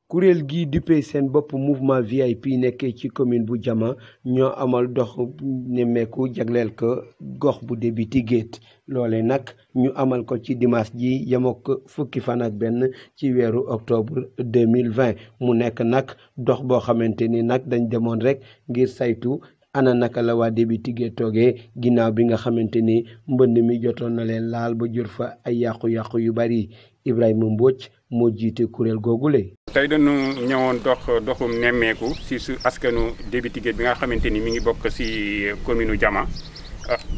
kuréel gii duppee seen bopp mouvement VIP nekkee ci commune bu Diama ñoo amal dox nemmeeku jagleel ko gox bu Débiti Guet loole nag ñu amal ko ci dimanche ji yemook fukki fan ak benn ci weeru octobre 2020 mu nekk nag dox boo xamante ni nag dañ demoon rek ngir saytu ana naka la waa Débiti Guet toogee ginnaaw bi nga xamante ni mbënd mi jotoon na leen laal ba jur fa ay yàqu-yàqu yu bari Ibrahima Mbodj moo jiite kuréel googule. tey dañu ñëwoon doxum nemmeeku si su askanu Débiti Guet bi nga xamante ni mi ngi bokk si commune u Diama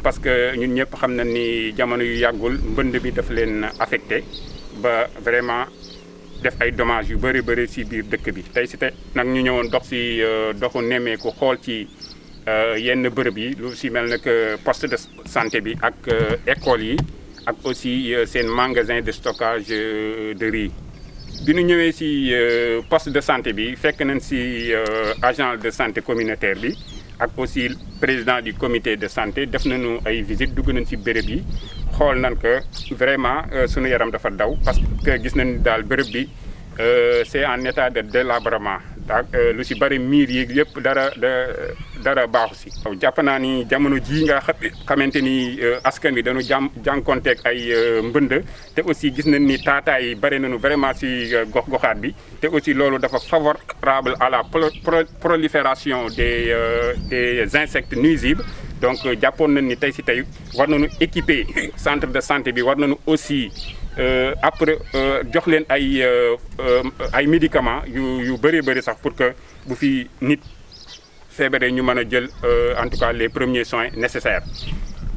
parce que ñun ñëpp xam na ni jamono yu yàggul mbënd bi daf leen affecté ba vraiment def ay dommages yu bëri si biir dëkk bi tey si tey nag ñu ñëwoon dox si doxu nemmeeku xool ci yenn bërëb yi lu si mel ne que poste de santé bi ak école yi ak aussi seen magasin de stockage de riz. bi ñu ñëwee si poste de santé bi fekk nañ si agent de santé communautaire bi ak aussi président du comité de santé def nañu ay visite dugg nañ si béréb yi xool nañ que vraiment sunu yaram dafa daw parce que gis nañ daal béréb bi c'est en état de délabrement lu si bëri miir yi yëpp dara baaxu si. jàpp naa ni jamono jii nga xamante ni askan wi dañu jànkonteeg ay mbënd te aussi gis nañ ni taataay yi bëri nañu vraiment si gox-goxaat bi te aussi loolu dafa favorable à la prolifération des insectes nuisibles. donc jàppoon nañ ni tey si tey war nañu équiper centre de santé bi war nañu aussi après jox leen ay médicaments yu bëri sax pour que bu fi nit feebaree ñu mën a jël en tout cas les premiers soins nécessaires.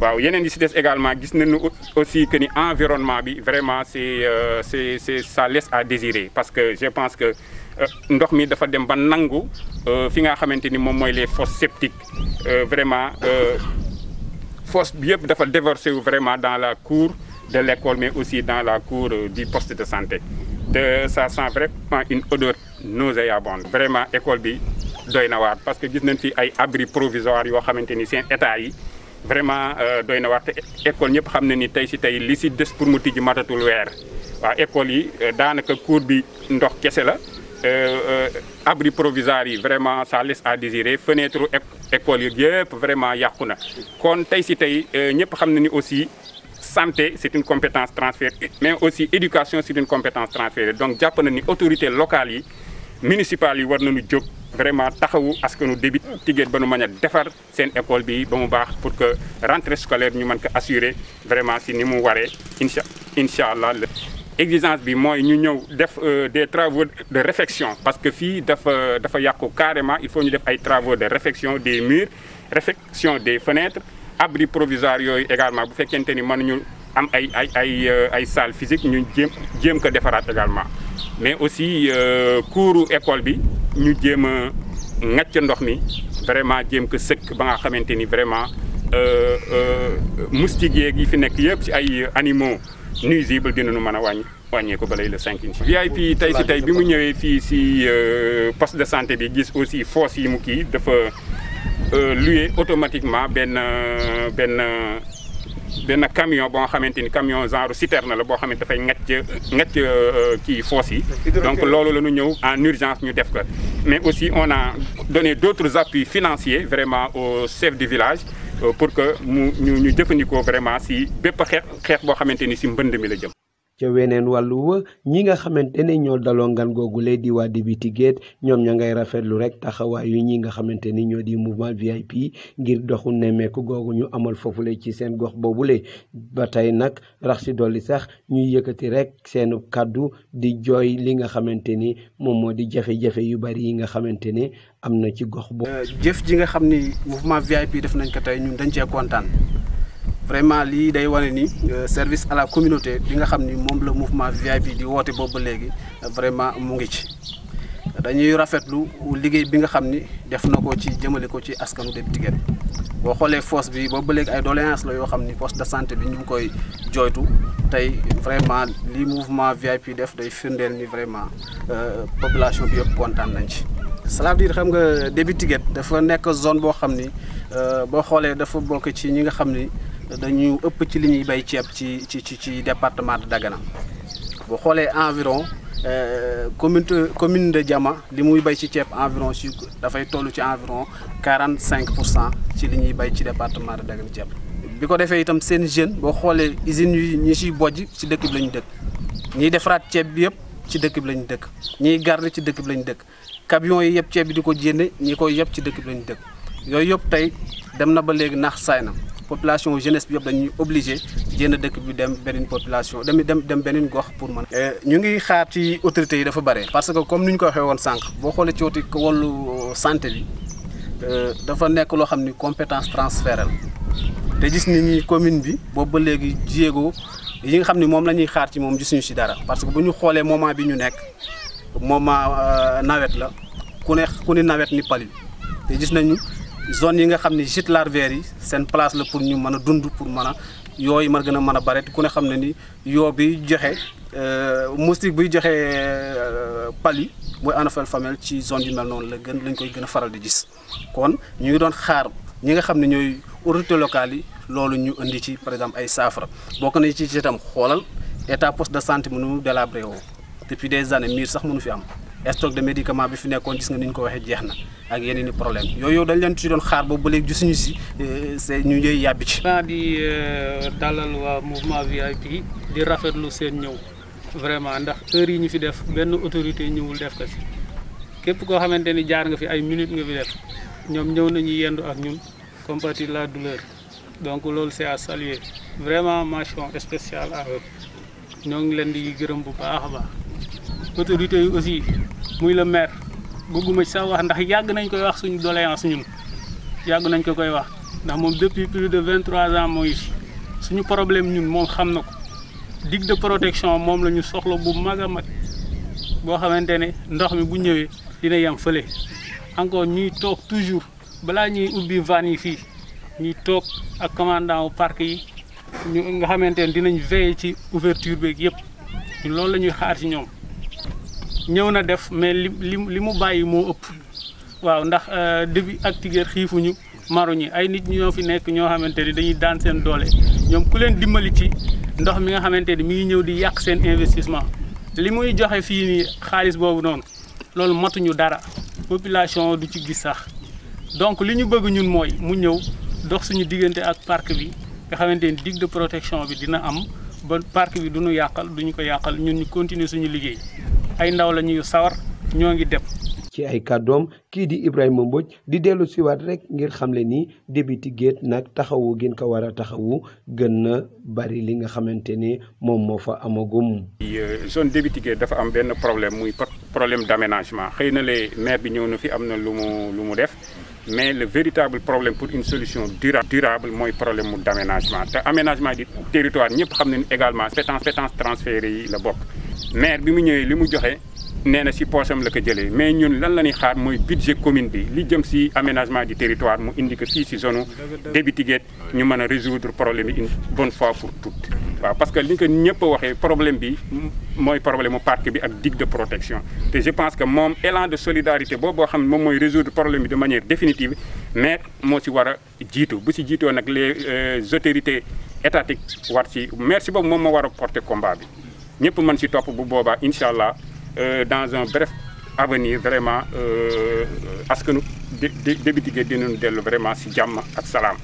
waaw yeneen yi si des également gis nañu aussi que ni environnement bi vraiment c'est ça laisse à désirer parce que je pense que ndox mi dafa dem ba nangu fi nga xamante ni moom mooy les fosses septiques vraiment fosse bi yëpp dafa déversé wu vraiment dans la cour de l'école mais aussi dans la cour du poste de santé ça sent vraiment une odeur nauséabonde. vraiment école bi doy na waar parce que gis nañ fi ay abris provisoires yoo xamante ni seen état yi vraiment doy na waar te école ñëpp xam na ni tey si tey li si des pour mu tijji matatul weer. waaw école yi daanaka cour bi ndox kese la abri provisoire yi vraiment ça laisse à désirer fenêtre école yi yëpp vraiment yàqu na kon tey si tey ñëpp xam na ni aussi santé c'est une compétence transférée mais aussi éducation c'est une compétence transférée donc jàpp na ni autorités locales yi municipales yi war nañu jóg vraiment taxawu askanu Débiti Guet ba nu mën a defar seen école bi ba mu baax pour que rentrée scolaire ñu mën ko assurer vraiment si ni mu waree incha allah. exigence bi mooy ñu ñëw def des travaux de réfection parce que fii dafa yàqu carrément il faut ñu def ay travaux de réfection des murs réfection des fenêtres abri provisoire yooyu également bu fekkente ni mënuñu am ay salle physique ñu jéem ko defaraat également mais aussi couru école bi ñu jéem a ŋàcc ndox mi vraiment jéem ko sëkk ba nga xamante ni vraiment moustiques yi fi nekk yëpp ci ay animaux nuisible dinañu mën a wàññee ko balay le 5 incha allah. VIP tey si tey bi mu ñëwee fii si poste de santé bi gis aussi fosse yi mu kii dafa louer automatiquement benn camion boo nga xamante ni camion genre citerne la boo xamante dafay ngacc kii fosse yi donc loolu la ñu ñëw en urgence ñu def ko mais aussi on a donné d'autres appuis financiers vraiment au chef du village pour que ñu jëfandikoo vraiment si bépp xeex boo xamante ni si mbënd mi la jëm. ca weneen wàllu wa ñi nga xamante ne ñoo daloo ngan googule di waa Débiti Guet ñoom ña ngay rafetlu rek taxawaayu ñi nga xamante ni ñoo di mouvement VIP ngir doxu nemmeeku googu ñu amal foofule ci seen gox boobule ba tey nag rax si dolli sax ñuy yëkkati rek seen kàddu di jooy li nga xamante ni moom moo di jafe-jafe yu bari yi nga xamante ni am na ci gox boobu. jëf ji nga xam ni mouvement VIP def nañ ko tey ñun dañ cee kontaan. vraiment lii day wane ni service à la communauté bi nga xam ni moom la mouvement VIP di woote boobu ba léegi vraiment mu ngi ci dañuy rafetlu liggéey bi nga xam ni def na ko ci jëmale ko ci askanu Débiti Guet boo xoolee fosse bi boobu ba léegi ay doléances la yoo xam ni poste de santé bi ñu ngi koy jooytu tey vraiment li mouvement VIP def day firndeel ni vraiment population bi yëpp kontaan nañ ci. cela veut dire xam nga Débiti Guet dafa nekk zone boo xam ni boo xoolee dafa bokk ci ñi nga xam ni dañu ëpp ci li ñuy bay ceeb ci département de Dagana boo xoolee environ commune de Diama li muy bay ci ceeb environ ci dafay toll ci environ 45% ci li ñuy bay ci département de Dagana ceeb. bi ko defee itam seen jeune boo xoolee usines yi ñi ciy bojj ci dëkk bi la ñu dëkk ñiy defaraat ceeb bi yëpp ci dëkk bi la ñu dëkk ñiy garder ci dëkk bi la ñu dëkk camions yi yëpp ceeb bi di ko jénne ñi koy yëpp ci dëkk bi la ñu dëkk yooyu yëpp tey dem na ba léegi nax saay na population jeunesse bi yëpp dañuy obligé jénn dëkk bi dem beneen population dem beneen gox pour mën ñu ngi xaar ci autorités yi dafa bare parce que comme ni ñu ko waxee woon sànq boo xoolee ci wàllu santé bi dafa nekk loo xam ni compétence transférée te gis nañ ni commune bi boobu ba léegi jéego yi nga xam ne moom la ñuy xaar ci moom gisuñu ci dara parce que bu ñu xoolee moment bi ñu nekk moment nawet la ku ne nawet ni pali te gis nañu zone yi nga xam ne gîtes larvaires yi seen place la pour ñu mën a dund pour mën a yooyu mën gën a mën a bare ku ne xam ne ni yoo bi joxe moustique buy joxe pali mooy Anophèle femelle ci zone yu mel noonu lañ koy gën a faral di gis kon ñu ngi doon xaar ñi nga xam ne ñooy autorités locales yi loolu ñu indi ci par exemple ay saafara bokk na ci itam xoolal état poste de santé mënu délabré woo depuis des années miir sax mënu fi am stock de médicament bi fi nekkoon gis nga ni ñu ko waxee jeex na ak yeneen i problème yooyu dañ leen ci doon xaar boobu ba léegi gisuñu si c'est ñu ñëy yàbbi ci. di dalal waa mouvement VIP di rafetlu seen ñëw vraiment ndax heure yi ñu fi def benn autorité ñëwul def ko si képp koo xamante ni jaar nga fi ay minutes nga fi def ñoom ñëw nañu yendu ak ñun compatir la douleur donc loolu c'est à saluer vraiment mention spéciale à eux ñoo ngi leen di gërëm bu baax a baax. autorités yi aussi muy le maire bëgguma ci sax wax ndax yàgg nañ koy wax suñu doléance ñun yàgg nañ ko koy wax ndax moom depuis plus de 23 ans mooy fi suñu problème ñun moom xam na ko digue de protection moom la ñu soxla bu mag a mag boo xamante ne ndox mi bu ñëwee dina yem fële encore ñuy toog toujours balaa ñuy ubbi vannes yi fii ñuy toog ak commandant wu parc yi ñu nga xamante ne dinañ veiller ci ouverture beeg yëpp ñun loolu la ñuy xaar ci ñoom. ñëw na def mais li mu bàyyi moo ëpp waaw ndax début ak Tiguer xiifuñu maruñi ay nit ñoo fi nekk ñoo xamante ni dañuy daan seen doole ñoom ku leen dimbali ci ndox mi nga xamante ni mi ngi ñëw di yàq seen investissement li muy joxe fii nii xaalis boobu noonu loolu matuñu dara population du ci gis sax donc li ñu bëgg ñun mooy mu ñëw dox suñu diggante ak parc bi nga xamante ni digue de protection bi dina am ba parc bi duñu yàqal duñu ko yàqal ñun ñu continuer suñu liggéey ay ndaw la ñuy sawar ñoo ngi dem. ci ay kàddoom kii di Ibrahima Mbodj di dellu siwaat rek ngir xamle ni débiti géet nag taxawu gën ko war a taxawu gën na bari li nga xamante ni moom moo fa amagum. zone débiti géet dafa am benn problème muy problème d'aménagement xëy na le maire bi ñëw na fi am na lu mu def mais le véritable problème pour une solution durable mooy problème mu d'aménagement te aménagement du territoire ñëpp xam nañu également compétence transférées yi la bokk. maire bi mu ñëwee li mu joxe nee na si poosam la ko jëlee mais ñun lan la ñuy xaar mooy budget commune bi li jëm si aménagement du territoire mu indi ko fii si zone débiti géet ñu mën a résoudre problème yi une bonne fois pour toutes. waaw parce que li ko ñëpp a waxee problème bi mooy problème mu parc bi ak digue de protection te je pense que moom élan de solidarité boobu boo xam ne moom mooy résoudre problème bi de manière définitive maire moo si war a jiitu bu si jiitoo nag les autorités étatiques war si maire si boobu moom moo war a porter combat bi. ñëpp mën si topp bu boobaa incha allah dans un bref avenir vraiment askanu débiti géet dinañu dellu vraiment si jàmm ak salaam.